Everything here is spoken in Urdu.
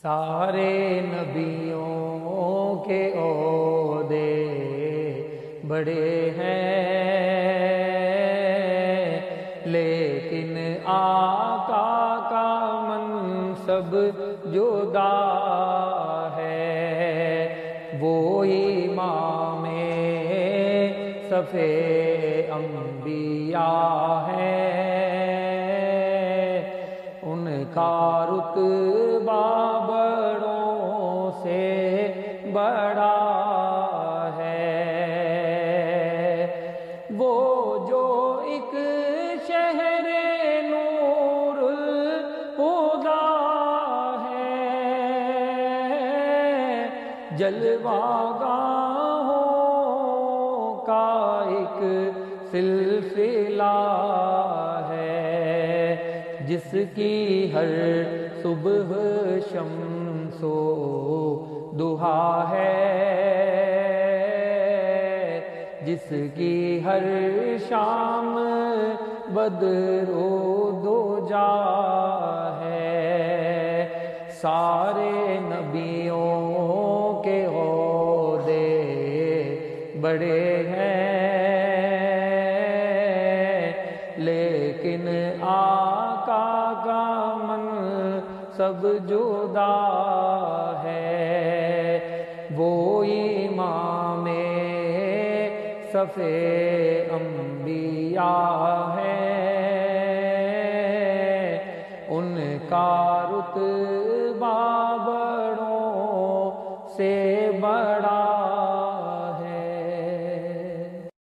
سارے نبیوں کے عہدے بڑے ہیں، لیکن آقا کا منصب جدا ہے۔ وہ امام صف انبیاء ہے، ان کا رتبہ بڑوں سے بڑا ہے۔ وہ جو ایک شہر نور الہدیٰ ہے، جلوہ گاہوں کا ایک سلسلہ ہے، جس کی ہر صبح شمس و ضحیٰ ہے، جس کی ہر شام بدر و دجا ہے۔ سارے نبیوں کے عہدے بڑے ہیں، لیکن آقا کا منصب جدا ہے۔ وہ امام صف انبیاء ہے، ان کا رتبہ بڑوں سے